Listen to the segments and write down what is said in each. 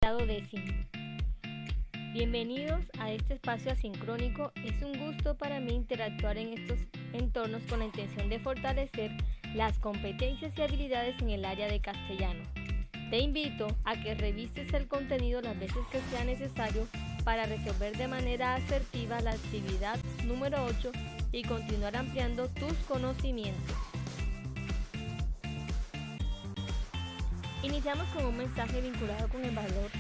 grado 10º. Bienvenidos a este espacio asincrónico. Es un gusto para mí interactuar en estos entornos con la intención de fortalecer las competencias y habilidades en el área de castellano. Te invito a que revises el contenido las veces que sea necesario para resolver de manera asertiva la actividad número 8 y continuar ampliando tus conocimientos. Iniciamos con un mensaje vinculado con el valor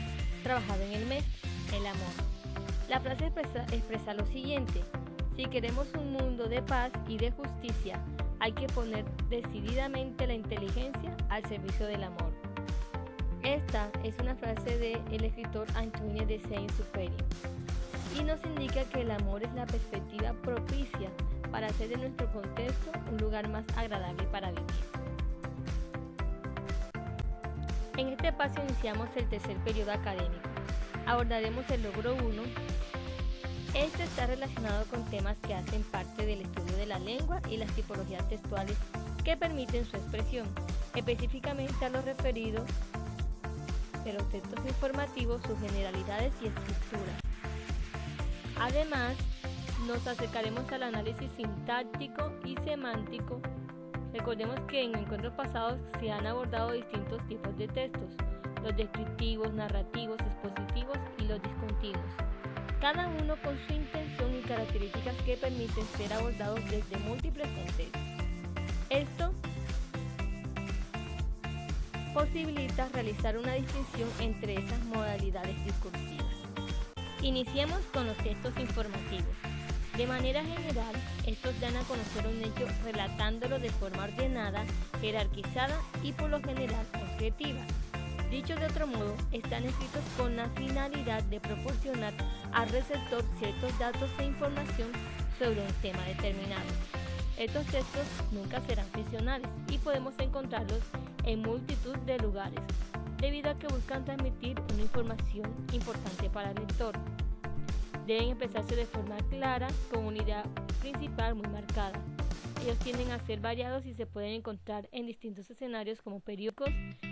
trabajado en el mes, el amor. La frase expresa lo siguiente: si queremos un mundo de paz y de justicia, hay que poner decididamente la inteligencia al servicio del amor. Esta es una frase del escritor Antoine de Saint-Exupéry y nos indica que el amor es la perspectiva propicia para hacer de nuestro contexto un lugar más agradable para vivir. En este espacio iniciamos el tercer periodo académico. Abordaremos el logro 1. Este está relacionado con temas que hacen parte del estudio de la lengua y las tipologías textuales que permiten su expresión, específicamente a lo referido de los textos informativos, sus generalidades y estructuras. Además, nos acercaremos al análisis sintáctico y semántico. Recordemos que en encuentros pasados se han abordado distintos tipos de textos: los descriptivos, narrativos, expositivos y los discontinuos, cada uno con su intención y características que permiten ser abordados desde múltiples contextos. Esto posibilita realizar una distinción entre esas modalidades discursivas. Iniciemos con los textos informativos. De manera general, estos dan a conocer un hecho relatándolo de forma ordenada, jerarquizada y por lo general objetiva. Dicho de otro modo, están escritos con la finalidad de proporcionar al receptor ciertos datos e información sobre un tema determinado. Estos textos nunca serán ficcionales y podemos encontrarlos en multitud de lugares, debido a que buscan transmitir una información importante para el lector. Deben expresarse de forma clara, con una idea principal muy marcada. Ellos tienden a ser variados y se pueden encontrar en distintos escenarios como periódicos,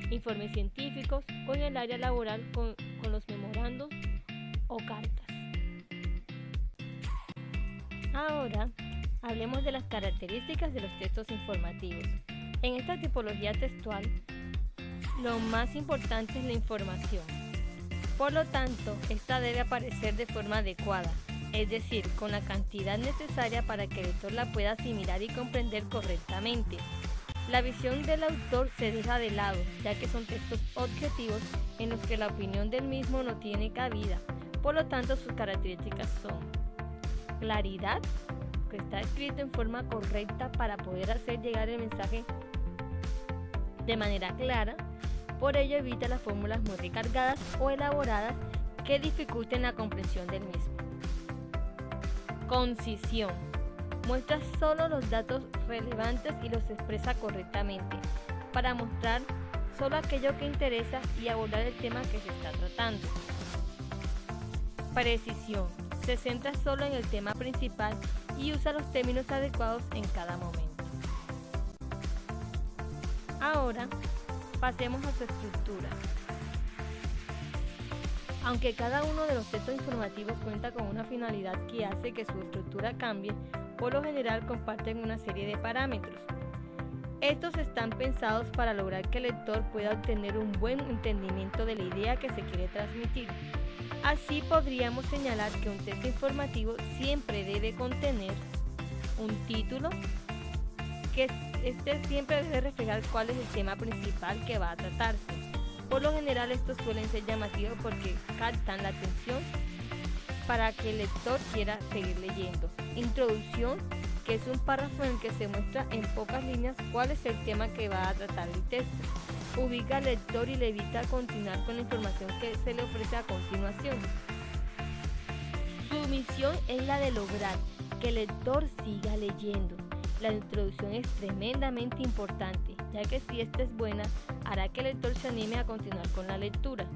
informes científicos o en el área laboral con los memorandos o cartas. Ahora, hablemos de las características de los textos informativos. En esta tipología textual, lo más importante es la información. Por lo tanto, esta debe aparecer de forma adecuada, es decir, con la cantidad necesaria para que el lector la pueda asimilar y comprender correctamente. La visión del autor se deja de lado, ya que son textos objetivos en los que la opinión del mismo no tiene cabida. Por lo tanto, sus características son claridad, que está escrito en forma correcta para poder hacer llegar el mensaje de manera clara. Por ello evita las fórmulas muy recargadas o elaboradas que dificulten la comprensión del mismo. Concisión. Muestra solo los datos relevantes y los expresa correctamente, para mostrar solo aquello que interesa y abordar el tema que se está tratando. Precisión. Se centra solo en el tema principal y usa los términos adecuados en cada momento. Ahora, pasemos a su estructura. Aunque cada uno de los textos informativos cuenta con una finalidad que hace que su estructura cambie, por lo general comparten una serie de parámetros. Estos están pensados para lograr que el lector pueda obtener un buen entendimiento de la idea que se quiere transmitir. Así podríamos señalar que un texto informativo siempre debe contener un título, que siempre debe reflejar cuál es el tema principal que va a tratarse. Por lo general estos suelen ser llamativos porque captan la atención para que el lector quiera seguir leyendo. Introducción, que es un párrafo en el que se muestra en pocas líneas cuál es el tema que va a tratar el texto. Ubica al lector y le evita continuar con la información que se le ofrece a continuación. Su misión es la de lograr que el lector siga leyendo. La introducción es tremendamente importante, ya que si esta es buena, hará que el lector se anime a continuar con la lectura.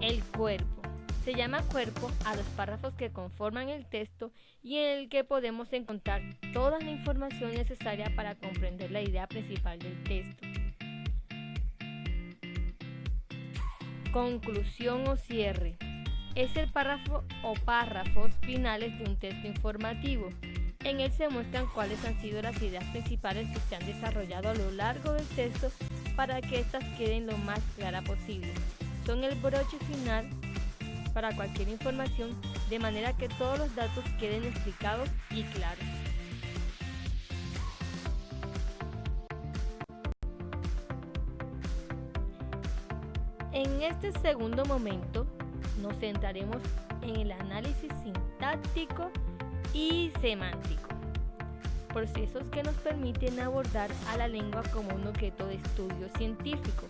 El cuerpo. Se llama cuerpo a los párrafos que conforman el texto y en el que podemos encontrar toda la información necesaria para comprender la idea principal del texto. Conclusión o cierre. Es el párrafo o párrafos finales de un texto informativo. En él se muestran cuáles han sido las ideas principales que se han desarrollado a lo largo del texto para que éstas queden lo más clara posible. Son el broche final para cualquier información, de manera que todos los datos queden explicados y claros. En este segundo momento nos centraremos en el análisis sintáctico y semántico, procesos que nos permiten abordar a la lengua como un objeto de estudio científico,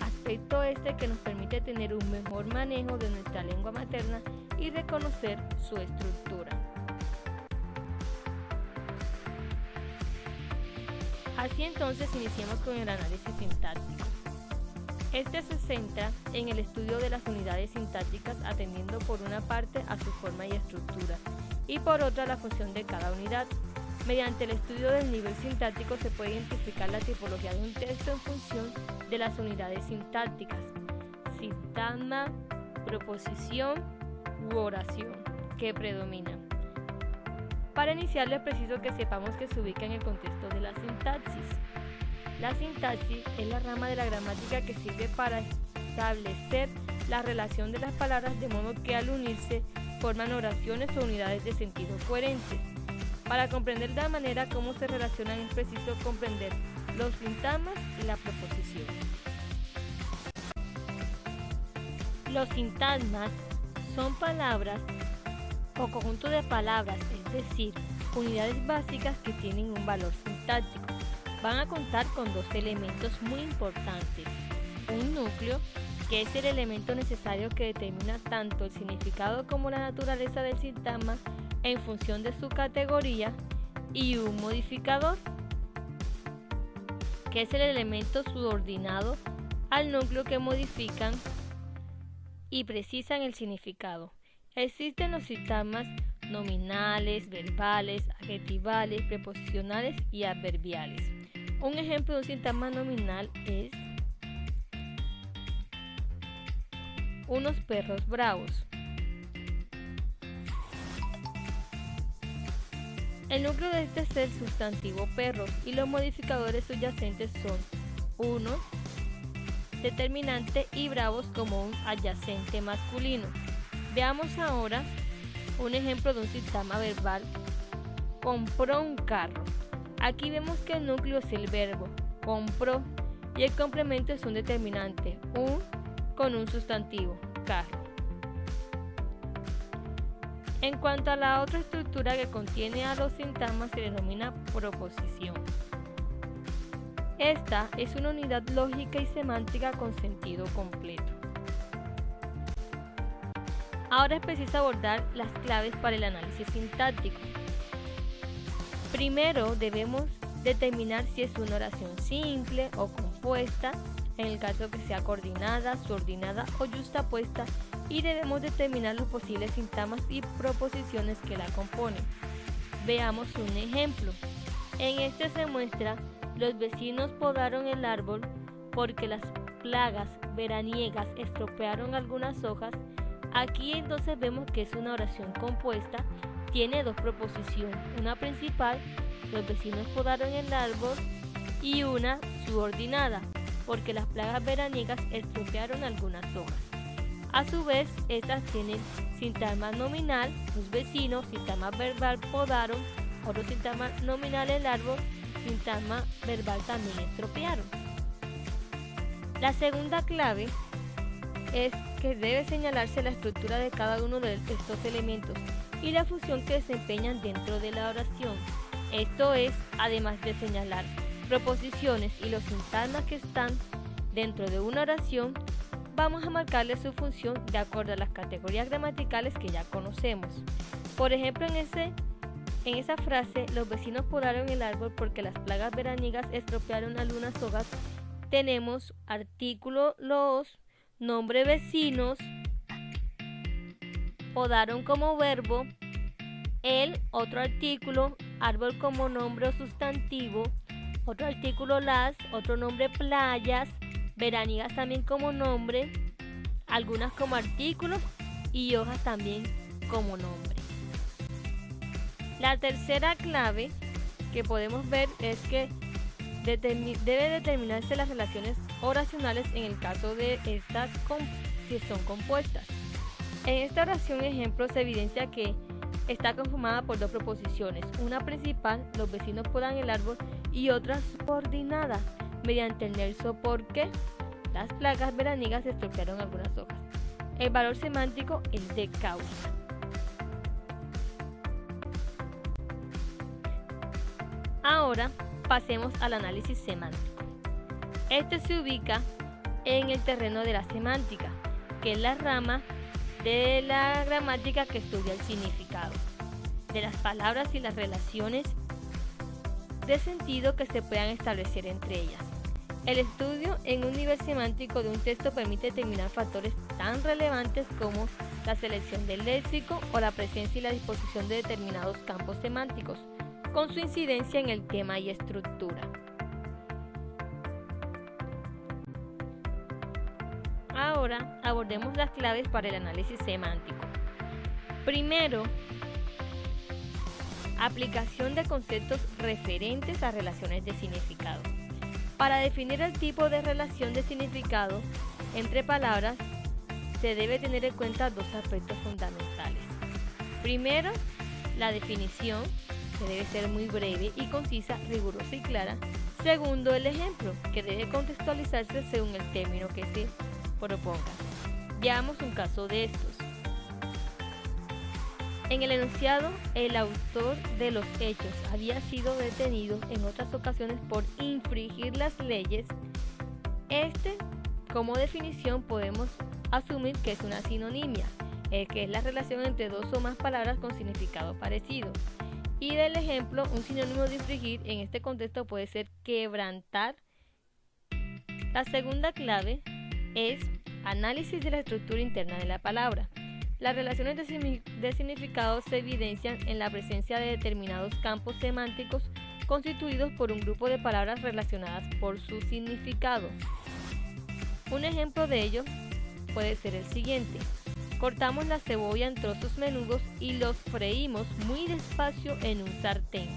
aspecto que nos permite tener un mejor manejo de nuestra lengua materna y reconocer su estructura. Así entonces iniciemos con el análisis sintáctico. Este se centra en el estudio de las unidades sintácticas, atendiendo por una parte a su forma y estructura y por otra a la función de cada unidad. Mediante el estudio del nivel sintáctico se puede identificar la tipología de un texto en función de las unidades sintácticas: sintagma, proposición u oración, que predominan. Para iniciar es preciso que sepamos que se ubica en el contexto de la sintaxis. La sintaxis es la rama de la gramática que sirve para establecer la relación de las palabras, de modo que al unirse forman oraciones o unidades de sentido coherentes. Para comprender de la manera cómo se relacionan es preciso comprender los sintagmas y la proposición. Los sintagmas son palabras o conjunto de palabras, es decir, unidades básicas que tienen un valor sintáctico. Van a contar con dos elementos muy importantes: un núcleo, que es el elemento necesario que determina tanto el significado como la naturaleza del sintagma en función de su categoría, y un modificador, que es el elemento subordinado al núcleo que modifican y precisan el significado. Existen los sintagmas nominales, verbales, adjetivales, preposicionales y adverbiales. Un ejemplo de un sintagma nominal es unos perros bravos. El núcleo de este es el sustantivo perros y los modificadores subyacentes son uno, determinante, y bravos como un adyacente masculino. Veamos ahora un ejemplo de un sintagma verbal: compró un carro. Aquí vemos que el núcleo es el verbo compró y el complemento es un determinante, un, con un sustantivo, carro. En cuanto a la otra estructura que contiene a los sintagmas, se denomina proposición. Esta es una unidad lógica y semántica con sentido completo. Ahora es preciso abordar las claves para el análisis sintáctico. Primero debemos determinar si es una oración simple o compuesta, en el caso que sea coordinada, subordinada o yuxtapuesta, y debemos determinar los posibles sintagmas y proposiciones que la componen. Veamos un ejemplo. En este se muestra: los vecinos podaron el árbol porque las plagas veraniegas estropearon algunas hojas. Aquí entonces vemos que es una oración compuesta, tiene dos proposiciones, una principal, los vecinos podaron el árbol, y una subordinada, porque las plagas veraniegas estropearon algunas hojas. A su vez, estas tienen sintagma nominal, los vecinos, sintagma verbal, podaron, otro sintagma nominal, el árbol, sintagma verbal, también estropearon. La segunda clave es que debe señalarse la estructura de cada uno de estos elementos y la función que desempeñan dentro de la oración. Esto es, además de señalar proposiciones y los sintagmas que están dentro de una oración, vamos a marcarle su función de acuerdo a las categorías gramaticales que ya conocemos. Por ejemplo, en esa frase, los vecinos podaron el árbol porque las plagas veraniegas estropearon algunas hojas, tenemos artículo los, nombre vecinos, podaron como verbo, el, otro artículo, árbol como nombre o sustantivo, otro artículo las, otro nombre playas, veraniegas también como nombre, algunas como artículos y hojas también como nombre. La tercera clave que podemos ver es que debe determinarse las relaciones oracionales en el caso de estas si son compuestas. En esta oración ejemplo se evidencia que está conformada por dos proposiciones, una principal, los vecinos podan el árbol, y otra subordinada, mediante el nexo porque las plagas veraniegas estropearon algunas hojas. El valor semántico es de causa. Ahora pasemos al análisis semántico. Este se ubica en el terreno de la semántica, que es la rama de la gramática que estudia el significado de las palabras y las relaciones de sentido que se puedan establecer entre ellas. El estudio en un nivel semántico de un texto permite determinar factores tan relevantes como la selección del léxico o la presencia y la disposición de determinados campos semánticos, con su incidencia en el tema y estructura. Ahora abordemos las claves para el análisis semántico. Primero, aplicación de conceptos referentes a relaciones de significado. Para definir el tipo de relación de significado entre palabras, se debe tener en cuenta dos aspectos fundamentales. Primero, la definición, que debe ser muy breve y concisa, rigurosa y clara. Segundo, el ejemplo, que debe contextualizarse según el término que se proponga. Veamos un caso de estos. En el enunciado, el autor de los hechos había sido detenido en otras ocasiones por infringir las leyes. Como definición, podemos asumir que es una sinonimia, que es la relación entre dos o más palabras con significado parecido. Y del ejemplo, un sinónimo de infringir en este contexto puede ser quebrantar. La segunda clave es análisis de la estructura interna de la palabra. Las relaciones de significado se evidencian en la presencia de determinados campos semánticos constituidos por un grupo de palabras relacionadas por su significado. Un ejemplo de ello puede ser el siguiente. Cortamos la cebolla en trozos menudos y los freímos muy despacio en un sartén.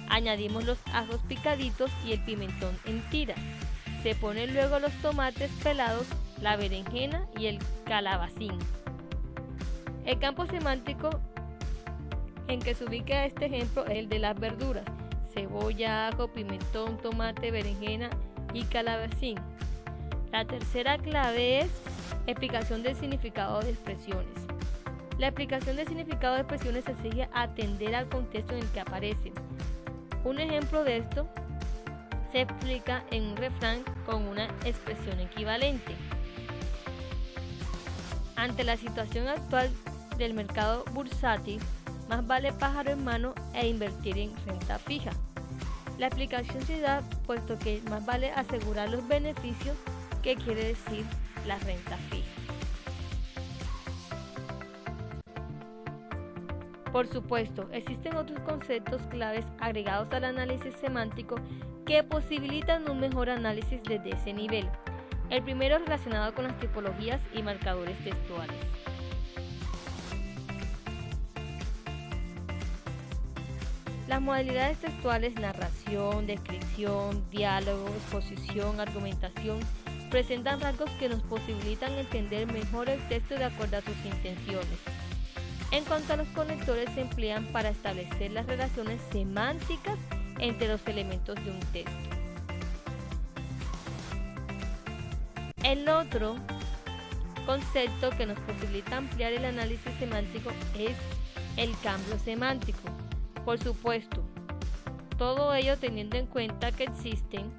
Añadimos los ajos picaditos y el pimentón en tiras. Se ponen luego los tomates pelados, la berenjena y el calabacín. El campo semántico en que se ubica este ejemplo es el de las verduras: cebolla, ajo, pimentón, tomate, berenjena y calabacín. La tercera clave es explicación del significado de expresiones. La explicación del significado de expresiones se sigue atender al contexto en el que aparecen. Un ejemplo de esto se explica en un refrán con una expresión equivalente. Ante la situación actual del mercado bursátil, más vale pájaro en mano e invertir en renta fija. La explicación se da puesto que más vale asegurar los beneficios, que quiere decir la renta fija. Por supuesto, existen otros conceptos claves agregados al análisis semántico que posibilitan un mejor análisis desde ese nivel. El primero es relacionado con las tipologías y marcadores textuales. Las modalidades textuales, narración, descripción, diálogo, exposición, argumentación, presentan rasgos que nos posibilitan entender mejor el texto de acuerdo a sus intenciones. En cuanto a los conectores, se emplean para establecer las relaciones semánticas entre los elementos de un texto. El otro concepto que nos posibilita ampliar el análisis semántico es el cambio semántico. Por supuesto, todo ello teniendo en cuenta que existen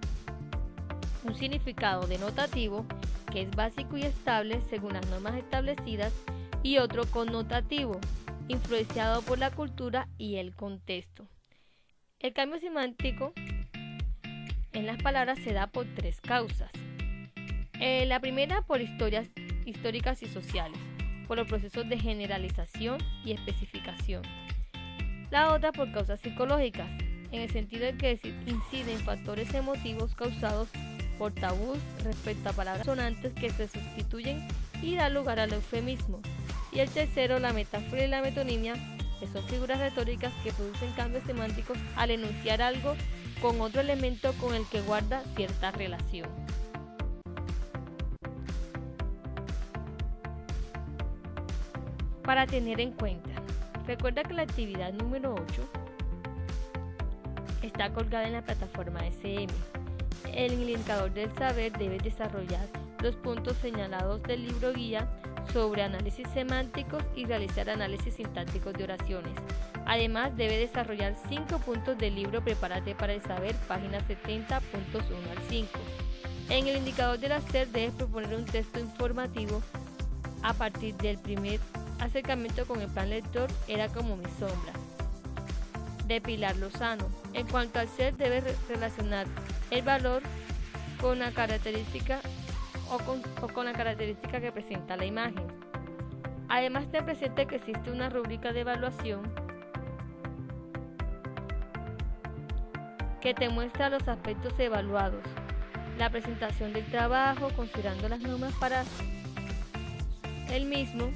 un significado denotativo, que es básico y estable según las normas establecidas, y otro connotativo, influenciado por la cultura y el contexto. El cambio semántico en las palabras se da por tres causas. La primera, por historias históricas y sociales, por los procesos de generalización y especificación. La otra, por causas psicológicas, en el sentido de que inciden factores emotivos causados por tabús respecto a palabras sonantes que se sustituyen y da lugar al eufemismo. Y el tercero, la metáfora y la metonimia, que son figuras retóricas que producen cambios semánticos al enunciar algo con otro elemento con el que guarda cierta relación. Para tener en cuenta, recuerda que la actividad número 8 está colgada en la plataforma SM. En el indicador del saber debes desarrollar los puntos señalados del libro guía sobre análisis semánticos y realizar análisis sintácticos de oraciones. Además, debe desarrollar 5 puntos del libro Prepárate para el saber, páginas 70, puntos 1 al 5. En el indicador del hacer debes proponer un texto informativo a partir del primer acercamiento con el plan lector Era como mi sombra, de Pilar Lozano. En cuanto al ser, debes relacionar el valor con la característica con la característica que presenta la imagen. Además, ten presente que existe una rúbrica de evaluación que te muestra los aspectos evaluados, la presentación del trabajo, considerando las normas para el mismo,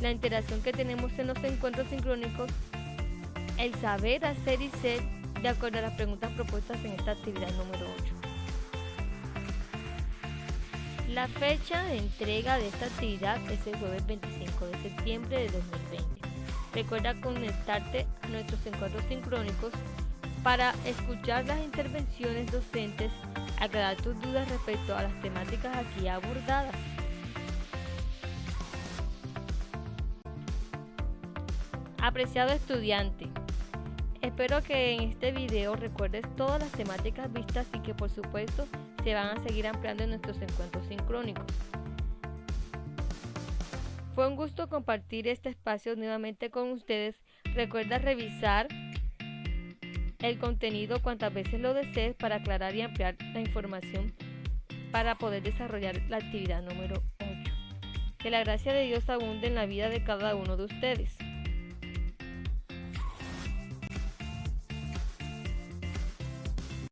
la interacción que tenemos en los encuentros sincrónicos, el saber, hacer y ser, de acuerdo a las preguntas propuestas en esta actividad número 8. La fecha de entrega de esta actividad es el jueves 25 de septiembre de 2020. Recuerda conectarte a nuestros encuentros sincrónicos para escuchar las intervenciones docentes, aclarar tus dudas respecto a las temáticas aquí abordadas. Apreciado estudiante, espero que en este video recuerdes todas las temáticas vistas y que por supuesto se van a seguir ampliando en nuestros encuentros sincrónicos. Fue un gusto compartir este espacio nuevamente con ustedes. Recuerda revisar el contenido cuantas veces lo desees para aclarar y ampliar la información para poder desarrollar la actividad número 8. Que la gracia de Dios abunde en la vida de cada uno de ustedes.